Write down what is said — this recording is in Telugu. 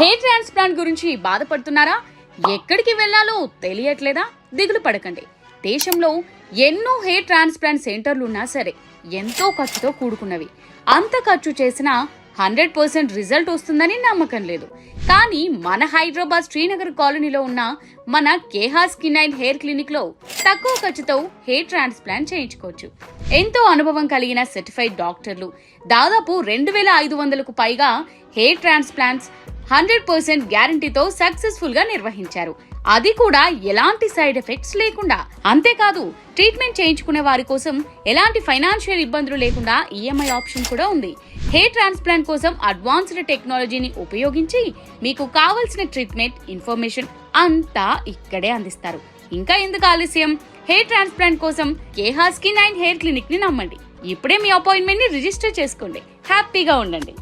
హెయిర్ ట్రాన్స్ప్లాంట్ గురించి బాధపడుతున్నారా? ఎక్కడికి వెళ్లాలో తెలియట్లేదా? దిగులు పడకండి. దేశంలో ఎన్నో హెయిర్ ట్రాన్స్ప్లాంట్ సెంటర్లు ఉన్నా సరే ఎంతో ఖర్చుతో కూడుకున్నవి. అంత ఖర్చు చేసినా 100% రిజల్ట్ వస్తుందని నమ్మకం లేదు. కానీ మన హైదరాబాద్ శ్రీనగర్ కాలనీలో ఉన్న మన Keha skin and hair clinic లో తక్కువ ఖర్చుతో హెయిర్ ట్రాన్స్ప్లాంట్ చేయించుకోవచ్చు. ఎంతో అనుభవం కలిగిన సర్టిఫైడ్ డాక్టర్లు దాదాపు 2500కు పైగా హెయిర్ ట్రాన్స్ప్లాంట్స్ 100% గ్యారంటీతో సక్సెస్ఫుల్ గా నిర్వహించారు. అది కూడా ఎలాంటి సైడ్ ఎఫెక్ట్స్ లేకుండా. అంతేకాదు ట్రీట్మెంట్ చేయించుకునే వారి కోసం ఎలాంటి ఫైనాన్షియల్ ఇబ్బందులు లేకుండా ఈఎంఐ ఆప్షన్ కూడా ఉంది. హెయిర్ ట్రాన్స్ప్లాంట్ కోసం అడ్వాన్స్డ్ టెక్నాలజీని ఉపయోగించి మీకు కావాల్సిన ట్రీట్మెంట్ ఇన్ఫర్మేషన్ అంతా ఇక్కడే అందిస్తారు. ఇంకా ఎందుకు ఆలస్యం? హెయిర్ ట్రాన్స్ప్లాంట్ కోసం Keha skin and hair clinic ని నమ్మండి. ఇప్పుడే మీ అపాయింట్మెంట్ ని రిజిస్టర్ చేసుకోండి. హ్యాపీగా ఉండండి.